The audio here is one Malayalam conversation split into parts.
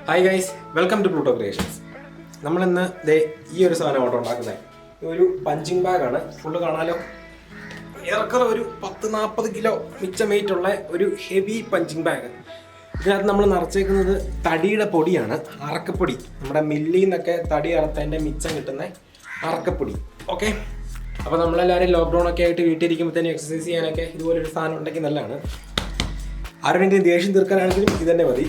Hi guys, welcome to Pluto Creations. നമ്മളിന്ന് ഈ ഒരു സാധനം ഓട്ടോ ഉണ്ടാക്കുന്നത് ഒരു പഞ്ചിങ് ബാഗാണ്. ഫുള്ള് കാണാലോ, ഏറെക്കുറെ ഒരു 10-40 കിലോ മിച്ചം വെയിറ്റുള്ള ഒരു ഹെവി പഞ്ചിങ് ബാഗ്. ഇതിനകത്ത് നമ്മൾ നിറച്ചേക്കുന്നത് തടിയുടെ പൊടിയാണ്, അറക്കപ്പൊടി. നമ്മുടെ മില്ലിൽ നിന്നൊക്കെ തടി അറുത്തതിൻ്റെ മിച്ചം കിട്ടുന്ന അറക്കപ്പൊടി. ഓക്കെ, അപ്പോൾ നമ്മളെല്ലാവരും ലോക്ക്ഡൗൺ ഒക്കെ ആയിട്ട് വീട്ടിലിരിക്കുമ്പോഴത്തേനും എക്സസൈസ് ചെയ്യാനൊക്കെ ഇതുപോലൊരു സാധനം ഉണ്ടെങ്കിൽ നല്ലതാണ്. ആരുടെയെങ്കിലും ദേഷ്യം തീർക്കാനാണെങ്കിലും ഇത് തന്നെ മതി.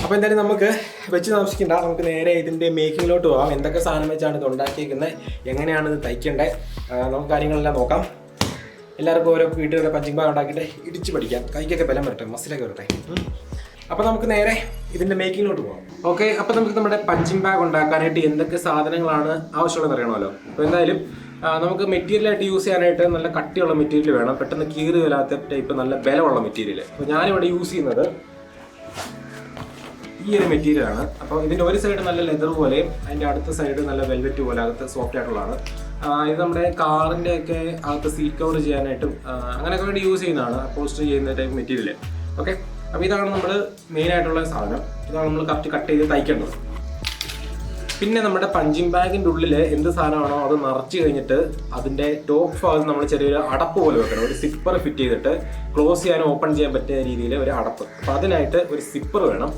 അപ്പോൾ എന്തായാലും നമുക്ക് വെച്ച് താമസിക്കണ്ട, നമുക്ക് നേരെ ഇതിൻ്റെ മേക്കിങ്ങിലോട്ട് പോകാം. എന്തൊക്കെ സാധനം വെച്ചാണ് ഇത് ഉണ്ടാക്കിയിരിക്കുന്നത്, എങ്ങനെയാണ് ഇത് തയ്ക്കേണ്ടത്, നമുക്ക് കാര്യങ്ങളെല്ലാം നോക്കാം. എല്ലാവർക്കും ഓരോ വീട്ടിലൊക്കെ പഞ്ചിങ് ബാഗ് ഉണ്ടാക്കിയിട്ട് ഇടിച്ച് പഠിക്കാം, കൈക്കൊക്കെ ബലം വരട്ടെ, മസിലൊക്കെ വരട്ടെ. അപ്പോൾ നമുക്ക് നേരെ ഇതിൻ്റെ മേക്കിങ്ങിലോട്ട് പോകാം. ഓക്കെ, അപ്പോൾ നമുക്ക് നമ്മുടെ പഞ്ചിങ് ബാഗ് ഉണ്ടാക്കാനായിട്ട് എന്തൊക്കെ സാധനങ്ങളാണ് ആവശ്യമുള്ളതെന്ന് അറിയണമല്ലോ. അപ്പോൾ എന്തായാലും നമുക്ക് മെറ്റീരിയലായിട്ട് യൂസ് ചെയ്യാനായിട്ട് നല്ല കട്ടിയുള്ള മെറ്റീരിയൽ വേണം, പെട്ടെന്ന് കീറി വരാത്ത ടൈപ്പ് നല്ല ബലമുള്ള മെറ്റീരിയൽ. അപ്പോൾ ഞാനിവിടെ യൂസ് ചെയ്യുന്നത് ഈ ഒരു മെറ്റീരിയലാണ്. അപ്പോൾ ഇതിൻ്റെ ഒരു സൈഡ് നല്ല ലെതർ പോലെയും അതിൻ്റെ അടുത്ത സൈഡ് നല്ല വെൽവെറ്റ് പോലെ അകത്ത് സോഫ്റ്റ് ആയിട്ടുള്ളതാണ്. ഇത് നമ്മുടെ കാറിൻ്റെ ഒക്കെ അകത്ത് സീറ്റ് കവർ ചെയ്യാനായിട്ടും അങ്ങനെയൊക്കെ വേണ്ടി യൂസ് ചെയ്യുന്നതാണ്, upholstery ചെയ്യുന്ന ടൈപ്പ് മെറ്റീരിയൽ. ഓക്കെ, അപ്പോൾ ഇതാണ് നമ്മൾ മെയിനായിട്ടുള്ള സാധനം. ഇതാണ് നമ്മൾ കറക്റ്റ് കട്ട് ചെയ്ത് തയ്ക്കേണ്ടത്. പിന്നെ നമ്മുടെ പഞ്ചിങ് ബാഗിൻ്റെ ഉള്ളിൽ എന്ത് സാധനമാണോ അത് നിറച്ച് കഴിഞ്ഞിട്ട് അതിൻ്റെ ടോപ്പ് ഭാഗത്ത് നമ്മൾ ചെറിയൊരു അടപ്പ് പോലെ വെക്കണം. ഒരു സിപ്പർ ഫിറ്റ് ചെയ്തിട്ട് ക്ലോസ് ചെയ്യാനും ഓപ്പൺ ചെയ്യാൻ പറ്റിയ രീതിയിൽ ഒരു അടപ്പ്. അപ്പോൾ അതിനായിട്ട് ഒരു സിപ്പർ വേണം.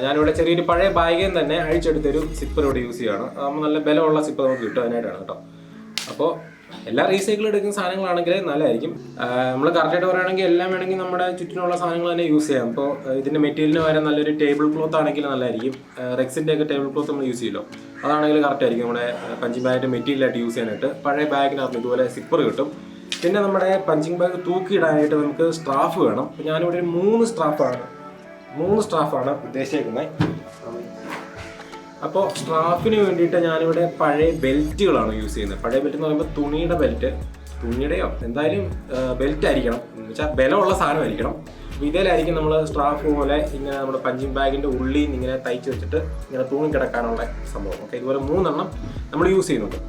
ഞാനിവിടെ ചെറിയൊരു പഴയ ബാഗിൽ തന്നെ അഴിച്ചെടുത്തൊരു സിപ്പർ ഇവിടെ യൂസ് ചെയ്യുകയാണ്. നമ്മൾ നല്ല ബലമുള്ള സിപ്പർ നമുക്ക് കിട്ടും അതിനായിട്ടാണ് കേട്ടോ. അപ്പോൾ എല്ലാ റീസൈക്കിൾ എടുക്കുന്ന സാധനങ്ങളാണെങ്കിൽ നല്ലതായിരിക്കും. നമ്മൾ കറക്റ്റായിട്ട് പറയുകയാണെങ്കിൽ എല്ലാം വേണമെങ്കിൽ നമ്മുടെ ചുറ്റിനുള്ള സാധനങ്ങൾ തന്നെ യൂസ് ചെയ്യാം. അപ്പോൾ ഇതിൻ്റെ മെറ്റീരിയലിന് വരെ നല്ലൊരു ടേബിൾ ക്ലോത്ത് ആണെങ്കിൽ നല്ലതായിരിക്കും. റെക്സിൻ്റെ ഒക്കെ ടേബിൾ ക്ലോത്ത് നമ്മൾ യൂസ് ചെയ്യല്ലോ, അതാണെങ്കിൽ കറക്റ്റ് ആയിരിക്കും നമ്മുടെ പഞ്ചിങ് ബാഗിൻ്റെ മെറ്റീരിയലായിട്ട് യൂസ് ചെയ്യാനായിട്ട്. പഴയ ബാഗിനകത്ത് ഇതുപോലെ സിപ്പർ കിട്ടും. പിന്നെ നമ്മുടെ പഞ്ചിങ് ബാഗ് തൂക്കിയിടാനായിട്ട് നമുക്ക് സ്ട്രാഫ് വേണം. അപ്പോൾ ഞാനിവിടെ ഒരു 3 സ്ട്രാഫാണ് ഉദ്ദേശിക്കുന്നത്. അപ്പോൾ സ്ട്രാഫിന് വേണ്ടിയിട്ട് ഞാനിവിടെ പഴയ ബെൽറ്റുകളാണ് യൂസ് ചെയ്യുന്നത്. പഴയ ബെൽറ്റ് എന്ന് പറയുമ്പോൾ തുണിയുടെ ബെൽറ്റ്, തുണിയുടെയോ എന്തായാലും ബെൽറ്റ് ആയിരിക്കണം, എന്ന് വെച്ചാൽ ബലമുള്ള സാധനമായിരിക്കണം. അപ്പോൾ ഇതിലായിരിക്കും നമ്മൾ സ്ട്രാഫ് പോലെ ഇങ്ങനെ നമ്മുടെ പഞ്ചിങ് ബാഗിൻ്റെ ഉള്ളിൽ നിന്ന് ഇങ്ങനെ തയ്ച്ച് വെച്ചിട്ട് ഇങ്ങനെ തൂങ്ങി കിടക്കാനുള്ള സംഭവം. ഓക്കെ, ഇതുപോലെ 3 എണ്ണം നമ്മൾ യൂസ് ചെയ്യുന്നുണ്ട്.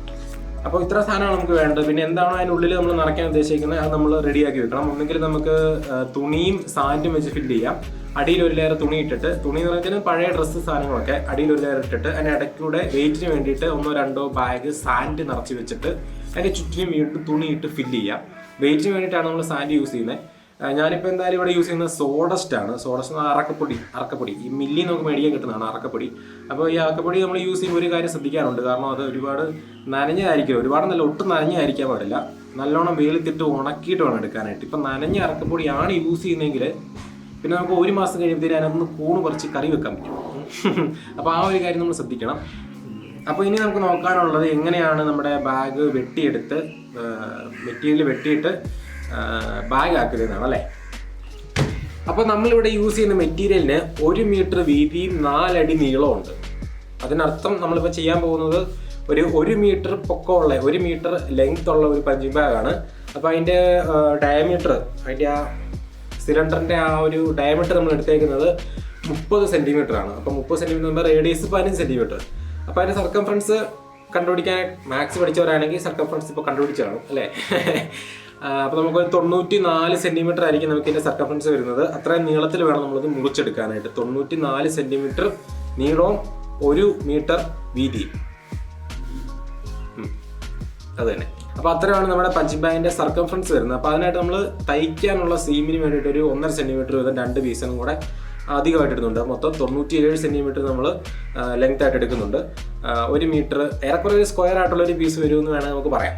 അപ്പോൾ ഇത്ര സാധനമാണ് നമുക്ക് വേണ്ടത്. പിന്നെ എന്താണോ അതിനുള്ളിൽ നമ്മൾ നിറയ്ക്കാൻ ഉദ്ദേശിക്കുന്നത് അത് നമ്മൾ റെഡിയാക്കി വെക്കണം. ഒന്നെങ്കിൽ നമുക്ക് തുണിയും സാൻഡും വെച്ച് ഫില്ല് ചെയ്യാം. അടിയിൽ ഒരു ലെയർ തുണി ഇട്ടിട്ട്, തുണി എന്ന് പറഞ്ഞാൽ പഴയ ഡ്രസ്സ് സാധനങ്ങളൊക്കെ അടിയിൽ ഒരു ലെയർ ഇട്ടിട്ട് അതിൻ്റെ ഇടയ്ക്കൂടെ വെയിറ്റിന് വേണ്ടിയിട്ട് 1-2 ബാഗ് സാൻഡ് നിറച്ച് വെച്ചിട്ട് അതിൻ്റെ ചുറ്റിനും വീണ്ടും തുണി ഇട്ട് ഫില്ല് ചെയ്യാം. വെയിറ്റിന് വേണ്ടിയിട്ടാണ് നമ്മൾ സാൻഡ് യൂസ് ചെയ്യുന്നത്. ഞാനിപ്പോൾ എന്തായാലും ഇവിടെ യൂസ് ചെയ്യുന്നത് സോഡസ്റ്റാണ്. സോഡസ്റ്റ് അറക്കപ്പൊടി ഈ മില്ലിൽ നമുക്ക് മേടിക്കാൻ കിട്ടുന്നതാണ് അറക്കപ്പൊടി. അപ്പോൾ ഈ അറക്കപ്പൊടി നമ്മൾ യൂസ് ചെയ്യുമ്പോൾ ഒരു കാര്യം ശ്രദ്ധിക്കാറുണ്ട്. കാരണം അത് ഒരുപാട് നനഞ്ഞതായിരിക്കും, ഒരുപാട് നല്ല ഒട്ടും നനഞ്ഞായിരിക്കാൻ പാടില്ല. നല്ലോണം വെയിലത്തിട്ട് ഉണക്കിയിട്ട് വേണം എടുക്കാനായിട്ട്. ഇപ്പം നനഞ്ഞ അറക്കപ്പൊടിയാണ് യൂസ് ചെയ്യുന്നതെങ്കിൽ പിന്നെ നമുക്ക് 1 മാസം കഴിയുമ്പോഴത്തേനും അതിനകത്ത് കൂണ് പറിച്ച് കറി വെക്കാൻ പറ്റും. അപ്പോൾ ആ ഒരു കാര്യം നമ്മൾ ശ്രദ്ധിക്കണം. അപ്പോൾ ഇനി നമുക്ക് നോക്കാനുള്ളത് എങ്ങനെയാണ് നമ്മുടെ ബാഗ് വെട്ടിയെടുത്ത് മെറ്റീരിയൽ വെട്ടിയിട്ട് ബാഗ് ആക്കുന്നതാണ് അല്ലേ. അപ്പോൾ നമ്മളിവിടെ യൂസ് ചെയ്യുന്ന മെറ്റീരിയലിന് 1 മീറ്റർ വീതിയും 4 അടി നീളവും ഉണ്ട്. അതിനർത്ഥം നമ്മളിപ്പോൾ ചെയ്യാൻ പോകുന്നത് ഒരു 1 മീറ്റർ പൊക്കമുള്ള 1 മീറ്റർ ലെങ്ത് ഉള്ള ഒരു പഞ്ചിങ് ബാഗാണ്. അപ്പോൾ അതിൻ്റെ ഡയമീറ്റർ, അതിൻ്റെ ആ സിലിണ്ടറിൻ്റെ ആ ഒരു ഡയമീറ്റർ നമ്മൾ എടുത്തേക്കുന്നത് 30 സെൻറ്റിമീറ്റർ ആണ്. അപ്പോൾ 30 സെൻറ്റിമീറ്റർ റേഡിയസ് 15 സെൻറ്റിമീറ്റർ. അപ്പോൾ അതിൻ്റെ സർക്കംഫറൻസ് കണ്ടുപിടിക്കാൻ മാത്സ് പഠിച്ചവരാണെങ്കിൽ സർക്കംഫറൻസ് ഇപ്പോൾ കണ്ടുപിടിച്ച് കാണും അല്ലേ. അപ്പോൾ നമുക്ക് 94 സെൻറ്റിമീറ്റർ ആയിരിക്കും നമുക്ക് ഇതിൻ്റെ സർക്കംഫറൻസ് വരുന്നത്. അത്രയും നീളത്തിൽ വേണം നമ്മളത് മുറിച്ചെടുക്കാനായിട്ട്. 94 സെൻറ്റിമീറ്റർ നീളവും 1 മീറ്റർ വീതിയും, അത് തന്നെ. അപ്പോൾ അത്രയാണ് നമ്മുടെ പഞ്ചിങ് ബാഗിൻ്റെ സർക്കംഫറൻസ് വരുന്നത്. അപ്പോൾ അതിനായിട്ട് നമ്മൾ തയ്ക്കാനുള്ള സീമിന് വേണ്ടിയിട്ട് ഒരു 1.5 സെൻറ്റിമീറ്റർ വീതം 2 പീസിനും കൂടെ അധികമായിട്ട് ഇടുന്നുണ്ട്. മൊത്തം 97 സെൻറ്റിമീറ്റർ നമ്മൾ ലെങ്ത് ആയിട്ട് എടുക്കുന്നുണ്ട്. 1 മീറ്റർ ഏറെക്കുറെ ഒരു സ്ക്വയർ ആയിട്ടുള്ള ഒരു പീസ് വരുമെന്ന് വേണമെങ്കിൽ നമുക്ക് പറയാം.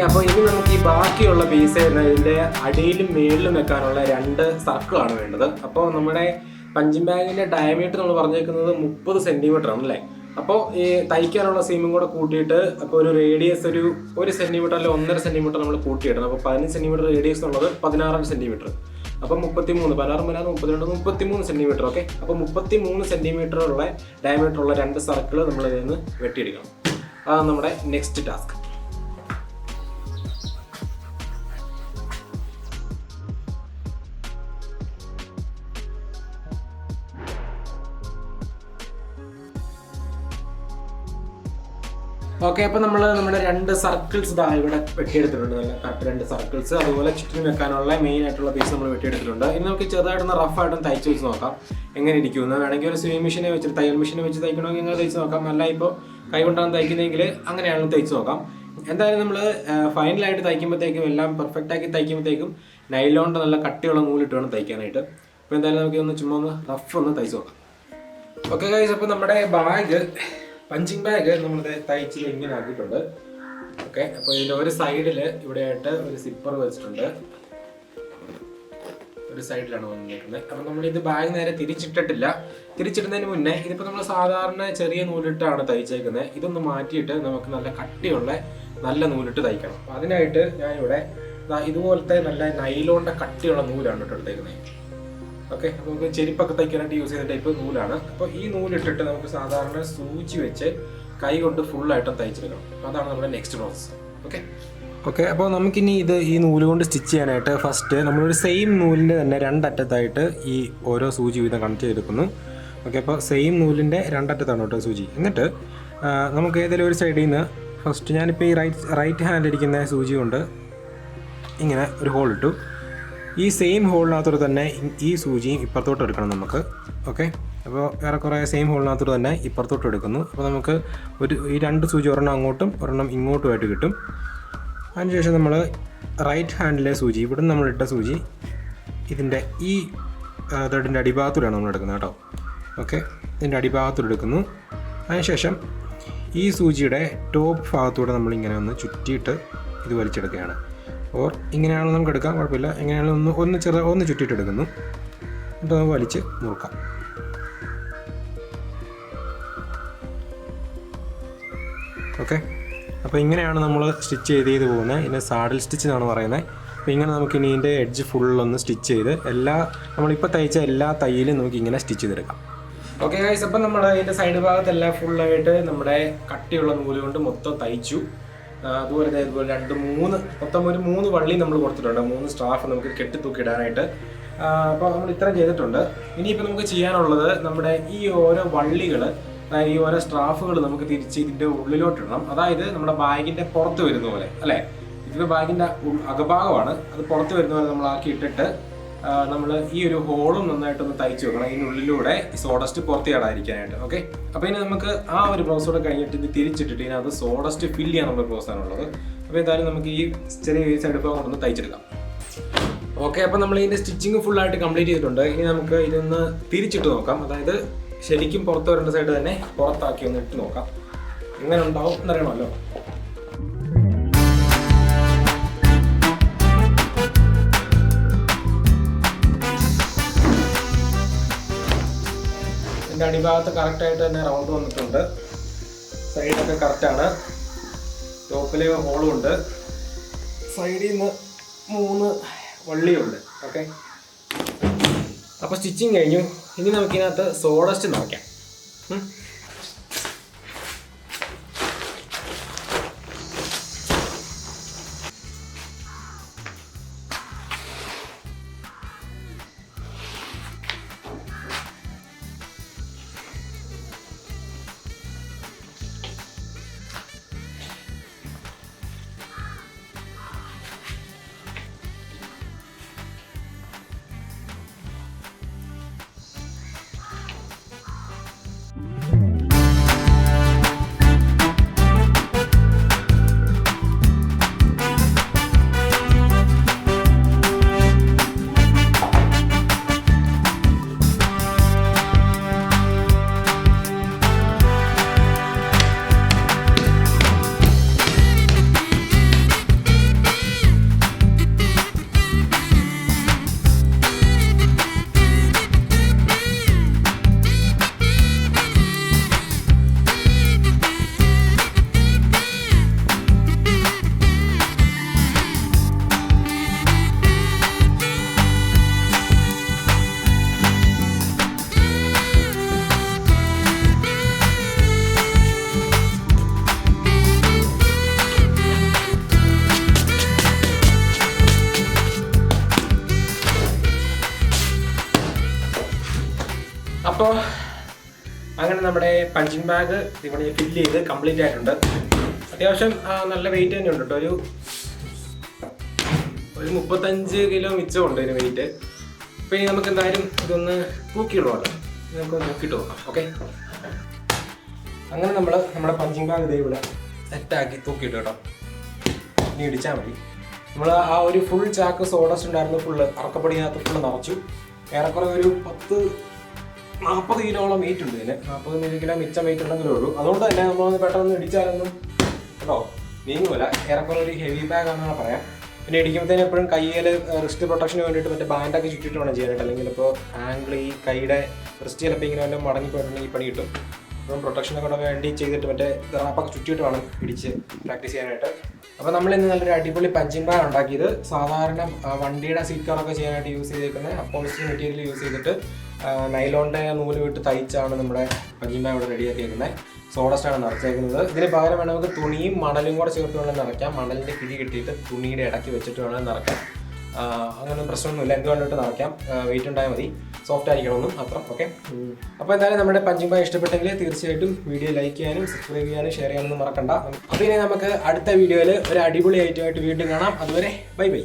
അപ്പോൾ ഇനി നമുക്ക് ഈ ബാക്കിയുള്ള പീസ് ഇതിൻ്റെ അടിയിലും മേളിലും വെക്കാനുള്ള 2 സർക്കിളാണ് വേണ്ടത്. അപ്പോൾ നമ്മുടെ പഞ്ചിങ് ബാഗിൻ്റെ ഡയമീറ്റർ നമ്മൾ പറഞ്ഞേക്കുന്നത് 30 സെൻറ്റിമീറ്റർ ആണല്ലേ. അപ്പോൾ ഈ തയ്ക്കാനുള്ള സീമും കൂടെ കൂട്ടിയിട്ട് അപ്പോൾ ഒരു റേഡിയസ് ഒരു 1 സെൻറ്റിമീറ്റർ അല്ലെങ്കിൽ 1.5 സെൻറ്റിമീറ്റർ നമ്മൾ കൂട്ടിയിടണം. അപ്പോൾ 15 സെൻറ്റിമീറ്റർ റേഡിയസ് എന്നുള്ളത് 16 സെൻറ്റിമീറ്റർ. അപ്പോൾ 33, 16, 32, 33 സെൻറ്റിമീറ്റർ. ഓക്കെ, അപ്പോൾ 33 സെൻറ്റിമീറ്റർ ഉള്ള ഡയമീറ്റർ ഉള്ള 2 സർക്കിൾ നമ്മൾ ഇതിൽ നിന്ന് വെട്ടിയെടുക്കണം. അതാണ് നമ്മുടെ നെക്സ്റ്റ് ടാസ്ക്. ഓക്കെ, അപ്പോൾ നമ്മൾ നമ്മുടെ 2 സർക്കിൾസ് ഇതാ ഇവിടെ വെട്ടിയെടുത്തിട്ടുണ്ട്. നല്ല കറക്റ്റ് 2 സർക്കിൾസ്. അതുപോലെ ചുറ്റിനും വെക്കാനുള്ള മെയിൻ ആയിട്ടുള്ള പീസ് നമ്മൾ വെട്ടിയെടുത്തിട്ടുണ്ട്. ഇനി നമുക്ക് ചെറുതായിട്ടൊന്ന് റഫായിട്ടൊന്ന് തയ്ച്ച് വെച്ച് നോക്കാം എങ്ങനെ ഇരിക്കുമെന്ന്. വേണമെങ്കിൽ ഒരു സ്വിമ്മിംഗ് മെഷീനെ വെച്ചിട്ട് തയ്യൽ മെഷീനെ വെച്ച് തയ്ക്കണമെങ്കിൽ ഇങ്ങനെ തയ്ച്ച് നോക്കാം. അല്ല ഇപ്പോൾ കൈകൊണ്ടാണ് തയ്ക്കുന്നതെങ്കിൽ അങ്ങനെയാണെന്ന് തയ്ച്ച് നോക്കാം. എന്തായാലും നമ്മൾ ഫൈനലായിട്ട് തയ്ക്കുമ്പോഴത്തേക്കും എല്ലാം പെർഫെക്റ്റ് ആക്കി തയ്ക്കുമ്പോഴത്തേക്കും നൈലോണിൻ്റെ നല്ല കട്ടിയുള്ള നൂലിട്ട് വേണം തയ്ക്കാനായിട്ട്. അപ്പോൾ എന്തായാലും നമുക്ക് ചുമ്മാ ഒന്ന് റഫ് ഒന്ന് തയ്ച്ച് നോക്കാം. ഓക്കെ ഗൈസ്, അപ്പോൾ നമ്മുടെ പഞ്ചിങ് ബാഗ് നമ്മൾ തയ്ച്ച് ഇങ്ങനെ ആക്കിയിട്ടുണ്ട്. ഓക്കെ, അപ്പോൾ ഇതിൻ്റെ ഒരു സൈഡിൽ ഇവിടെയായിട്ട് ഒരു സിപ്പർ വെച്ചിട്ടുണ്ട്. ഒരു സൈഡിലാണ് വന്നിരിക്കുന്നത്. അപ്പോൾ നമ്മളിത് ബാഗ് നേരെ തിരിച്ചിട്ടിട്ടില്ല. തിരിച്ചിടുന്നതിന് മുന്നേ ഇതിപ്പോൾ നമ്മൾ സാധാരണ ചെറിയ നൂലിട്ടാണ് തയ്ച്ചേക്കുന്നത്. ഇതൊന്ന് മാറ്റിയിട്ട് നമുക്ക് നല്ല കട്ടിയുള്ള നല്ല നൂലിട്ട് തയ്ക്കണം. അപ്പോൾ അതിനായിട്ട് ഞാനിവിടെ ഇതുപോലത്തെ നല്ല നൈലോണിൻ്റെ കട്ടിയുള്ള നൂലാണ് എടുത്തേക്കുന്നത്. ഓക്കെ, അപ്പോൾ നമുക്ക് ചെരുപ്പൊക്കെ തയ്ക്കാനായിട്ട് യൂസ് ചെയ്യുന്ന ടൈപ്പ് നൂലാണ്. അപ്പോൾ ഈ നൂലിട്ടിട്ട് നമുക്ക് സാധാരണ സൂചി വെച്ച് കൈ കൊണ്ട് ഫുള്ളായിട്ടും തയ്ച്ചെടുക്കണം. അതാണ് നമ്മുടെ നെക്സ്റ്റ് പ്രോസസ്സ്. ഓക്കെ, അപ്പോൾ നമുക്കിനി ഈ നൂല് കൊണ്ട് സ്റ്റിച്ച് ചെയ്യാനായിട്ട് ഫസ്റ്റ് നമ്മളൊരു സെയിം നൂലിൻ്റെ തന്നെ 2 അറ്റത്തായിട്ട് ഈ ഓരോ സൂചി വീതം കണക്ട് ചെയ്തെടുക്കുന്നു. ഓക്കെ, അപ്പോൾ സെയിം നൂലിൻ്റെ 2 അറ്റത്താണ് കേട്ടോ സൂചി. എന്നിട്ട് നമുക്ക് ഏതെങ്കിലും ഒരു സൈഡിൽ നിന്ന് ഫസ്റ്റ് ഞാനിപ്പോൾ ഈ റൈറ്റ് ഹാൻഡ് ഇരിക്കുന്ന സൂചി കൊണ്ട് ഇങ്ങനെ ഒരു ഹോൾ ഇട്ടു. ഈ സെയിം ഹോളിനകത്തോട് തന്നെ ഈ സൂചിയും ഇപ്പുറത്തോട്ട് എടുക്കണം നമുക്ക്. ഓക്കെ, അപ്പോൾ ഏറെക്കുറെ സെയിം ഹോളിനകത്തോട് തന്നെ ഇപ്പുറത്തോട്ട് എടുക്കുന്നു. അപ്പോൾ നമുക്ക് ഈ 2 സൂചി ഒരെണ്ണം അങ്ങോട്ടും ഒരെണ്ണം ഇങ്ങോട്ടുമായിട്ട് കിട്ടും. അതിനുശേഷം നമ്മൾ റൈറ്റ് ഹാൻഡിലെ സൂചി ഇവിടെ നമ്മൾ ഇട്ട സൂചി ഇതിൻ്റെ ഈ ത്രെഡിൻ്റെ അടിഭാഗത്തൂടെയാണ് നമ്മൾ എടുക്കുന്നത് കേട്ടോ. ഓക്കെ, ഇതിൻ്റെ അടിഭാഗത്തൂടെ എടുക്കുന്നു. അതിനുശേഷം ഈ സൂചിയുടെ ടോപ്പ് ഭാഗത്തൂടെ നമ്മളിങ്ങനെ ഒന്ന് ചുറ്റിയിട്ട് ഇത് വലിച്ചെടുക്കുകയാണ്. ഓർ ഇങ്ങനെയാണെന്ന് നമുക്ക് എടുക്കാം, കുഴപ്പമില്ല. എങ്ങനെയാണെന്ന് ഒന്ന് ചുറ്റിയിട്ട് എടുക്കുന്നു. എന്നിട്ട് നമുക്ക് വലിച്ച് മുറുക്കാം. ഓക്കെ, അപ്പോൾ ഇങ്ങനെയാണ് നമ്മൾ സ്റ്റിച്ച് ചെയ്ത് പോകുന്നത്. ഇതിനെ സാഡിൽ സ്റ്റിച്ച് എന്നാണ് പറയുന്നത്. അപ്പോൾ ഇങ്ങനെ നമുക്ക് ഇനി ഇതിൻ്റെ എഡ്ജ് ഫുള്ളൊന്ന് സ്റ്റിച്ച് ചെയ്ത് നമ്മളിപ്പോൾ തയ്ച്ച എല്ലാ തയ്യലും നമുക്ക് ഇങ്ങനെ സ്റ്റിച്ച് ചെയ്തെടുക്കാം. ഓക്കെ ഗൈസ്, അപ്പം നമ്മൾ ഇതിൻ്റെ സൈഡ് ഭാഗത്തെല്ലാം ഫുള്ളായിട്ട് നമ്മുടെ കട്ടിയുള്ള നൂല് കൊണ്ട് മൊത്തം തയ്ച്ചു. അതുപോലെ മൊത്തം ഒരു 3 വള്ളി നമ്മൾ കൊടുത്തിട്ടുണ്ട്. 3 സ്റ്റാഫ് നമുക്ക് കെട്ടിത്തൂക്കിയിടാനായിട്ട്. അപ്പോൾ നമ്മൾ ഇത്രയും ചെയ്തിട്ടുണ്ട്. ഇനിയിപ്പോൾ നമുക്ക് ചെയ്യാനുള്ളത് നമ്മുടെ ഈ ഓരോ വള്ളികൾ, ഈ ഓരോ സ്ട്രാഫുകൾ നമുക്ക് തിരിച്ച് ഇതിൻ്റെ ഉള്ളിലോട്ടിടണം. അതായത് നമ്മുടെ ബാഗിൻ്റെ പുറത്ത് വരുന്ന പോലെ അല്ലേ. ഇത് ബാഗിൻ്റെ അകഭാഗമാണ്. അത് പുറത്ത് വരുന്ന പോലെ നമ്മൾ ആക്കിയിട്ടിട്ട് നമ്മൾ ഈ ഒരു ഹോളും നന്നായിട്ടൊന്ന് തയ്ച്ചു വെക്കണം. ഇതിനുള്ളിലൂടെ സോഡസ്റ്റ് പുറത്ത് ചാടാതിരിക്കാനായിട്ട്. ഓക്കെ, അപ്പോൾ ഇനി നമുക്ക് ആ ഒരു പ്രോസസ്സോടെ കഴിഞ്ഞിട്ട് ഇത് തിരിച്ചിട്ടിട്ട് ഇതിനകത്ത് സോഡസ്റ്റ് ഫില്ല് ചെയ്യാനുള്ള പ്രോസസ്സാണുള്ളത്. അപ്പോൾ എന്തായാലും നമുക്ക് ഈ ചെറിയ സൈഡ് ഭാഗം കൊണ്ടൊന്ന് തയ്ച്ചെടുക്കാം. ഓക്കെ, അപ്പോൾ നമ്മൾ ഇതിൻ്റെ സ്റ്റിച്ചിങ് ഫുള്ളായിട്ട് കംപ്ലീറ്റ് ചെയ്തിട്ടുണ്ട്. ഇനി നമുക്ക് ഇതൊന്ന് തിരിച്ചിട്ട് നോക്കാം. അതായത് ശരിക്കും പുറത്ത് വരേണ്ട സൈഡ് തന്നെ പുറത്താക്കി ഒന്ന് ഇട്ട് നോക്കാം. എങ്ങനെ ഉണ്ടാവും എന്നറിയണമല്ലോ. ഇതിൻ്റെ അടിഭാഗത്ത് കറക്റ്റായിട്ട് തന്നെ റൗണ്ട് വന്നിട്ടുണ്ട്. സൈഡൊക്കെ കറക്റ്റാണ്. ടോപ്പിൽ ഹോളും ഉണ്ട്. സൈഡിൽ നിന്ന് 3 വള്ളിയുണ്ട്. ഓക്കെ, അപ്പോൾ സ്റ്റിച്ചിങ് കഴിഞ്ഞു. ഇനി നമുക്കിതിനകത്ത് സോഡസ്റ്റ് നിറയ്ക്കാം. അപ്പോൾ അങ്ങനെ നമ്മുടെ പഞ്ചിങ് ബാഗ് ഇവിടെ ഫില്ല് ചെയ്ത് കംപ്ലീറ്റ് ആയിട്ടുണ്ട്. അത്യാവശ്യം നല്ല വെയിറ്റ് തന്നെ ഉണ്ട് കേട്ടോ. ഒരു 35 കിലോ മിച്ചമുണ്ട് ഇതിന് വെയിറ്റ്. അപ്പോൾ ഇനി നമുക്ക് എന്തായാലും ഇതൊന്ന് തൂക്കിയിടുമല്ലോ. നമുക്ക് തൂക്കിയിട്ട് നോക്കാം. ഓക്കെ, അങ്ങനെ നമ്മുടെ പഞ്ചിങ് ബാഗ് ഇതേ ഇവിടെ സെറ്റാക്കി തൂക്കിയിട്ട് കേട്ടോ. ഇനി ഇടിച്ചാൽ മതി. നമ്മൾ ആ ഒരു ഫുൾ ചാക്ക് സോഡസ്റ്റ് ഉണ്ടായിരുന്നു, ഫുള്ള് അറക്കപ്പടിനകത്ത് ഫുള്ള് നിറച്ചു. ഏറെക്കുറെ ഒരു 40 കിലോളം വെയിറ്റ് ഉണ്ട് ഇതിന്. 40 കിലോ മിച്ചം വെയിറ്റ് ഉണ്ടെങ്കിലേ ഉള്ളൂ. അതുകൊണ്ട് തന്നെ നമ്മളൊന്ന് പെട്ടെന്ന് ഇടിച്ചാലൊന്നും കേട്ടോ നീങ്ങുമല്ല. ഏറെക്കുറെ ഒരു ഹെവി ബാഗ് ആണെന്നാണ് പറയാം. പിന്നെ ഇടിക്കുമ്പോഴത്തേനും എപ്പോഴും കയ്യിൽ റിസ്റ്റ് പ്രൊട്ടക്ഷന് വേണ്ടിയിട്ട് മറ്റേ ബാൻഡൊക്കെ ചുറ്റിട്ട് വേണം ചെയ്യാനായിട്ട്. അല്ലെങ്കിൽ ഇപ്പോൾ ആംഗിൾ ഈ കൈയുടെ റിസ്റ്റ് ചിലപ്പോൾ ഇങ്ങനെ വല്ലതും മടങ്ങി പോയിട്ടുണ്ടെങ്കിൽ പണി കിട്ടും. അപ്പം പ്രൊട്ടക്ഷനൊക്കെ വേണ്ടി ചെയ്തിട്ട് മറ്റേ റാപ്പൊക്കെ ചുറ്റിയിട്ട് വേണം ഇടിച്ച് പ്രാക്ടീസ് ചെയ്യാനായിട്ട്. അപ്പോൾ നമ്മൾ ഇന്ന് നല്ലൊരു അടിപൊളി പഞ്ചിങ് ബാഗ് ഉണ്ടാക്കിയത്. സാധാരണ വണ്ടിയുടെ സീറ്റ് കവറൊക്കെ ചെയ്യാനായിട്ട് യൂസ് ചെയ്തേക്കുന്ന അപ്പോൾസ്റ്ററി മെറ്റീരിയൽ യൂസ് ചെയ്തിട്ട് നൈലോണിൻ്റെ നൂല് വിട്ട് തയ്ച്ചാണ് നമ്മുടെ പഞ്ചിങ് ബാഗ് ഇവിടെ റെഡിയാക്കിയേക്കുന്നത്. സോഡസ്റ്റാണ് നിറച്ചേക്കുന്നത്. ഇതിന് പകരം വേണം നമുക്ക് തുണിയും മണലും കൂടെ ചേർത്ത് വേണം നിറയ്ക്കാം. മണലിൻ്റെ കിഴി കിട്ടിയിട്ട് തുണിയുടെ ഇടയ്ക്ക് വെച്ചിട്ട് വേണം നിറയ്ക്കാം. അങ്ങനെ പ്രശ്നമൊന്നുമില്ല, എന്ത് വേണ്ടിയിട്ട് നിറയ്ക്കാം. വെയിറ്റ് ഉണ്ടായാൽ മതി, സോഫ്റ്റ് ആയിരിക്കണമെന്നും മാത്രം. ഓക്കെ, അപ്പോൾ എന്തായാലും നമ്മുടെ പഞ്ചിങ് ബാഗ് ഇഷ്ടപ്പെട്ടെങ്കിൽ തീർച്ചയായിട്ടും വീഡിയോ ലൈക്ക് ചെയ്യാനും സബ്സ്ക്രൈബ് ചെയ്യാനും ഷെയർ ചെയ്യാനൊന്നും മറക്കണ്ട. അപ്പോൾ ഇനി നമുക്ക് അടുത്ത വീഡിയോയിൽ ഒരു അടിപൊളി ഐറ്റമായിട്ട് വീണ്ടും കാണാം. അതുവരെ ബൈ ബൈ.